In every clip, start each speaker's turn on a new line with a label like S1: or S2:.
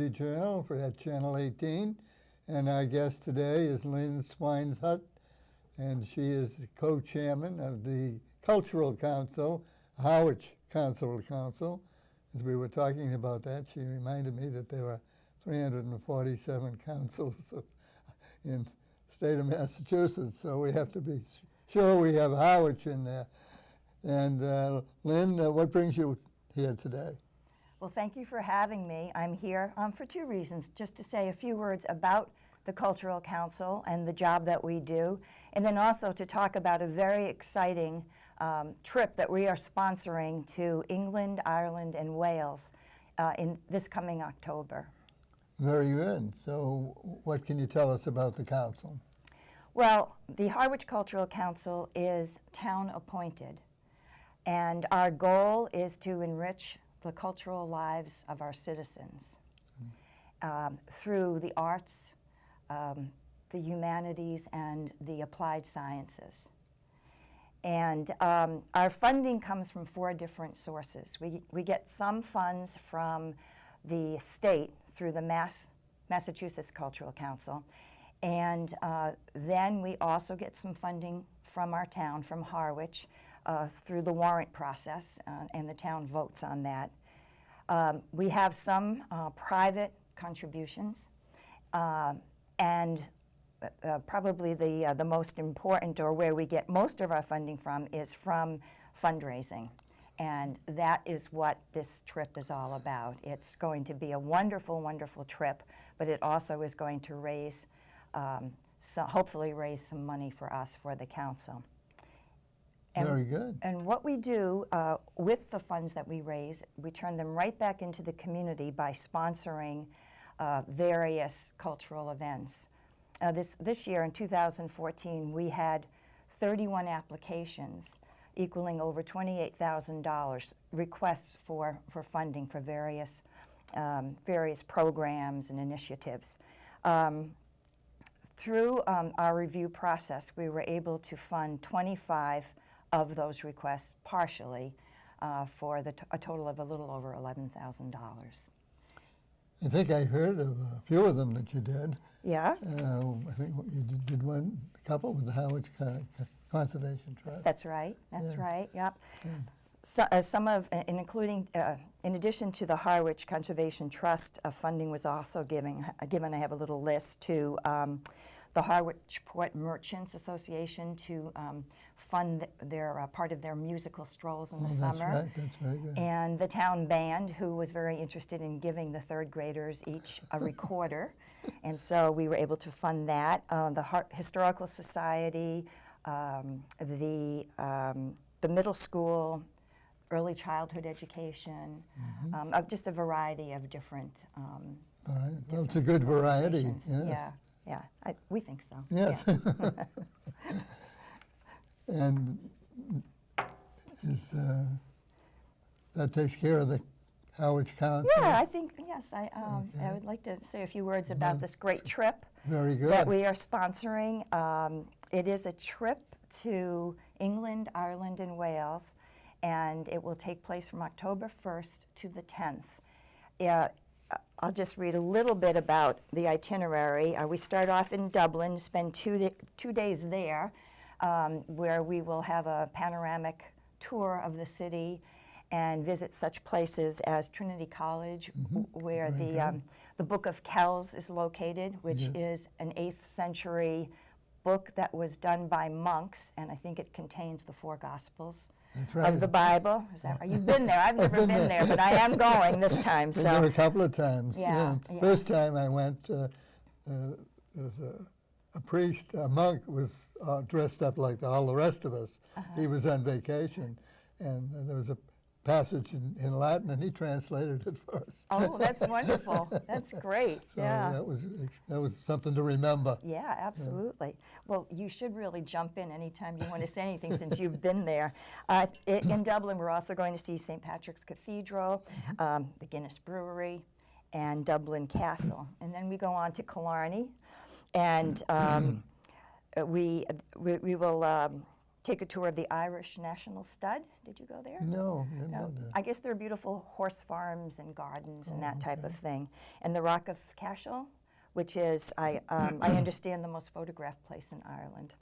S1: Community Journal at Channel 18. And our guest today is Lynn Swineshut, and she is the co-chairman of the Cultural Council, Harwich Cultural Council. As we were talking about that, she reminded me that there were 347 councils in the state of Massachusetts, so we have to be sure we have Harwich in there. And Lynn, what brings you here today?
S2: Well, thank you for having me. I'm here for two reasons, just to say a few words about the Cultural Council and the job that we do, and then also to talk about a very exciting trip that we are sponsoring to England, Ireland, and Wales in this coming October.
S1: Very good. So what can you tell us about the council?
S2: Well, the Harwich Cultural Council is town appointed, and our goal is to enrich the cultural lives of our citizens through the arts, the humanities, and the applied sciences. And our funding comes from 4 different sources. We get some funds from the state through the Massachusetts Cultural Council, and then we also get some funding from our town, from Harwich, through the warrant process, and the town votes on that. We have some private contributions, and probably the most important, or where we get most of our funding from, is from fundraising. And that is what this trip is all about. It's going to be a wonderful, wonderful trip, but it also is going to raise, hopefully raise some money for us, for the council. And,
S1: very good.
S2: And what we do with the funds that we raise, we turn them right back into the community by sponsoring various cultural events. This year, in 2014, we had 31 applications equaling over $28,000 requests for funding for various programs and initiatives. Through our review process, we were able to fund 25 of those requests partially for a total of a little over $11,000.
S1: I think I heard of a few of them that you did.
S2: Yeah.
S1: I think you did a couple with the Harwich Conservation Trust.
S2: That's right. That's right. Yep.
S1: Good.
S2: So, including, in addition to the Harwich Conservation Trust, funding was also given. I have a little list to the Harwich Port Merchants Association to fund their part of their musical strolls in the summer.
S1: That's right. That's very good.
S2: And the town band, who was very interested in giving the 3rd graders each a recorder, and so we were able to fund that. The Historical Society, the middle school, early childhood education, just a variety of different.
S1: All right. Well, it's a good variety.
S2: Yes. Yeah. We think so.
S1: Yes.
S2: Yeah.
S1: And that takes care of the Harwich Council?
S2: Yeah, I think, yes. I would like to say a few words about this great trip
S1: very good.
S2: that we are sponsoring. It is a trip to England, Ireland, and Wales, and it will take place from October 1st to the 10th. I'll just read a little bit about the itinerary. We start off in Dublin, spend 2 days there, where we will have a panoramic tour of the city and visit such places as Trinity College, where the Book of Kells is located, which is an 8th century book that was done by monks, and I think it contains the 4 Gospels of the Bible. Is that right? You've been there. I've never been there, but I am going this time. So
S1: there a couple of times.
S2: Yeah.
S1: First time I went, there was a priest, a monk, was dressed up like all the rest of us. He was on vacation, and there was a passage in Latin, and he translated it for us.
S2: Oh, that's wonderful. That's great.
S1: So
S2: yeah.
S1: that was something to remember.
S2: Yeah, absolutely. Well, you should really jump in anytime you want to say anything since you've been there. In Dublin, we're also going to see St. Patrick's Cathedral, the Guinness Brewery, and Dublin Castle. And then we go on to Killarney, and we will take a tour of the Irish National Stud. Did you go there?
S1: No, didn't know that.
S2: I guess there are beautiful horse farms and gardens and that type of thing. And the Rock of Cashel, which is, I understand, the most photographed place in Ireland.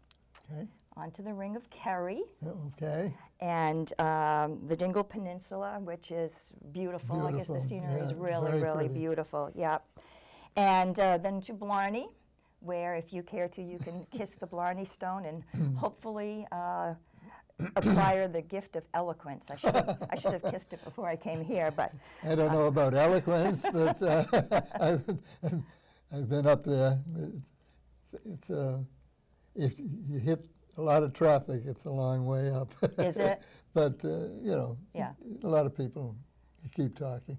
S1: Okay.
S2: Onto the Ring of Kerry.
S1: Okay.
S2: And the Dingle Peninsula, which is beautiful. I guess the scenery is really, really beautiful. Yeah. And then to Blarney, where if you care to, you can kiss the Blarney Stone and hopefully acquire the gift of eloquence. I should have kissed it before I came here, but
S1: I don't know about eloquence, but I've been up there. It's if you hit a lot of traffic, it's a long way up.
S2: Is it?
S1: But you know,
S2: yeah.
S1: A lot of people keep talking.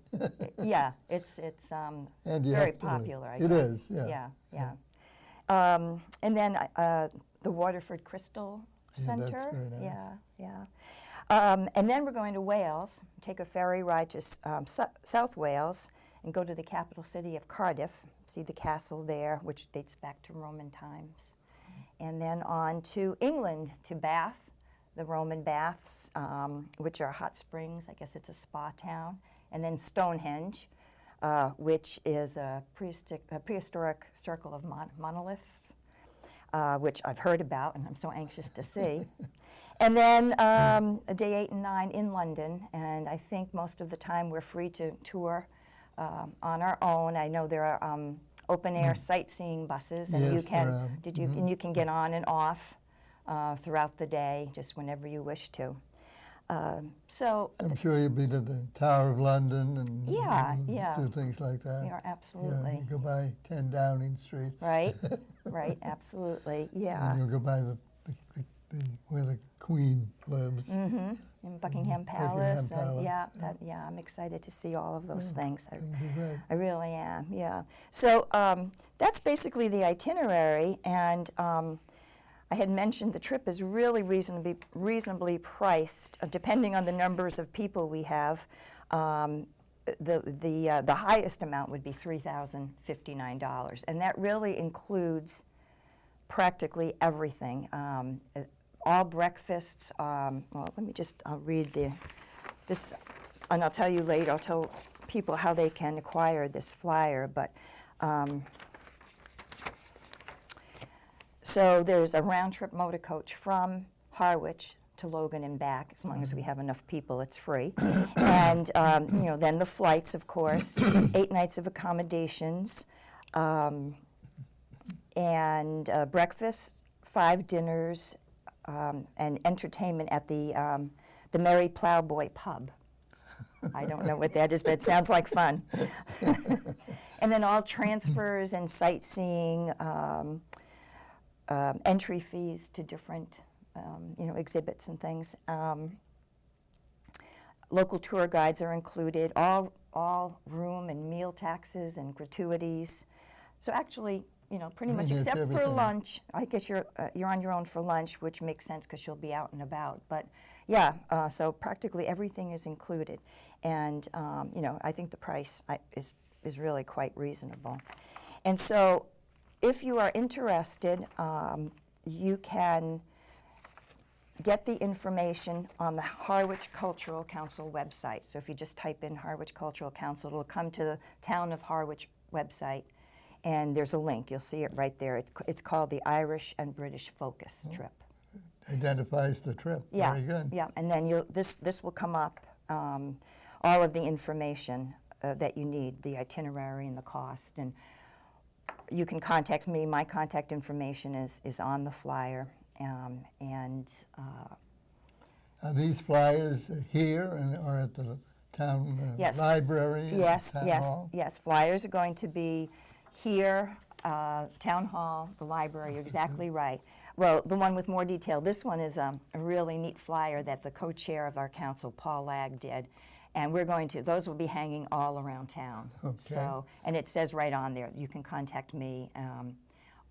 S2: Yeah, it's
S1: and you
S2: very
S1: have to
S2: popular. I
S1: it
S2: guess.
S1: is. Yeah.
S2: Yeah. And then the Waterford Crystal Center.
S1: That's very nice.
S2: Yeah. And then we're going to Wales, take a ferry ride to South Wales, and go to the capital city of Cardiff, see the castle there, which dates back to Roman times. And then on to England, to Bath, the Roman baths, which are hot springs. I guess it's a spa town. And then Stonehenge, which is a prehistoric circle of monoliths, which I've heard about and I'm so anxious to see. And then day 8 and 9 in London, and I think most of the time we're free to tour on our own. I know there are open-air sightseeing buses, and you can and you can get on and off throughout the day, just whenever you wish to. So
S1: I'm sure you'll be to the Tower of London and do things like that.
S2: Yeah, absolutely.
S1: You go by 10 Downing Street.
S2: Right, right, absolutely, yeah.
S1: And you'll go by the where the Queen lives.
S2: Mm-hmm. In Buckingham Palace. And yeah, I'm excited to see all of those things. I really am, yeah. So that's basically the itinerary, and I had mentioned the trip is really reasonably priced, depending on the numbers of people we have. The highest amount would be $3,059, and that really includes practically everything. All breakfasts. Well, let me just read this, and I'll tell you later. I'll tell people how they can acquire this flyer. But so there's a round-trip motor coach from Harwich to Logan and back. As long as we have enough people, it's free. And then the flights, of course, 8 nights of accommodations, and breakfast, 5 dinners. And entertainment at the Merry Ploughboy Pub. I don't know what that is, but it sounds like fun. And then all transfers and sightseeing, entry fees to different exhibits and things. Local tour guides are included, all room and meal taxes and gratuities. So actually, pretty much, except for lunch. I guess you're on your own for lunch, which makes sense because you'll be out and about. But yeah, so practically everything is included, and I think the price is really quite reasonable. And so, if you are interested, you can get the information on the Harwich Cultural Council website. So if you just type in Harwich Cultural Council, it'll come to the Town of Harwich website. And there's a link. You'll see it right there. It's called the Irish and British Focus Trip.
S1: Identifies the trip.
S2: Yeah,
S1: Very good.
S2: Yeah, and then this will come up, all of the information that you need, the itinerary and the cost. And you can contact me. My contact information is on the flyer.
S1: Are these flyers here or at the town library?
S2: Yes,
S1: town hall?
S2: yes. Flyers are going to be here, Town Hall, the library. You're exactly right. Well, the one with more detail. This one is a really neat flyer that the co-chair of our council, Paul Lagg, did. And those will be hanging all around town.
S1: Okay.
S2: So, and it says right on there, you can contact me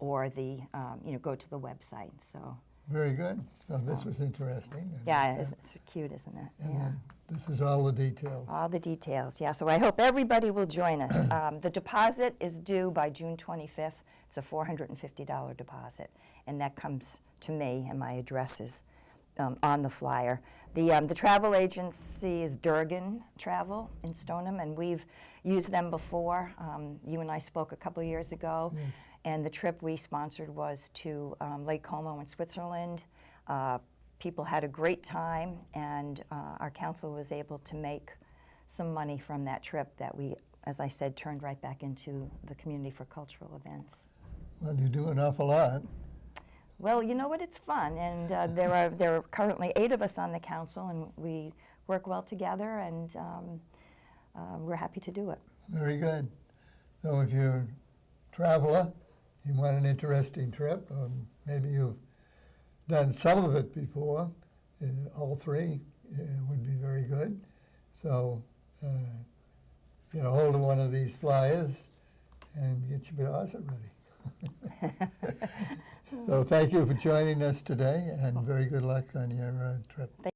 S2: or go to the website. So.
S1: Very good. So this was interesting.
S2: Yeah, it's cute, isn't it?
S1: And this is all the details.
S2: All the details, yeah. So I hope everybody will join us. The deposit is due by June 25th. It's a $450 deposit, and that comes to me, and my address is on the flyer. The travel agency is Durgan Travel in Stoneham, and we've used them before. You and I spoke a couple years ago,
S1: Yes.
S2: and the trip we sponsored was to Lake Como in Switzerland. People had a great time, and our council was able to make some money from that trip that we, as I said, turned right back into the community for cultural events.
S1: Well, you do an awful lot.
S2: Well, you know what? It's fun, and there are currently 8 of us on the council, and we work well together, and we're happy to do it.
S1: Very good. So if you're a traveler, you want an interesting trip, maybe you've done some of it before, all 3 would be very good. So get a hold of one of these flyers and get your closet ready. So thank you for joining us today, and very good luck on your trip.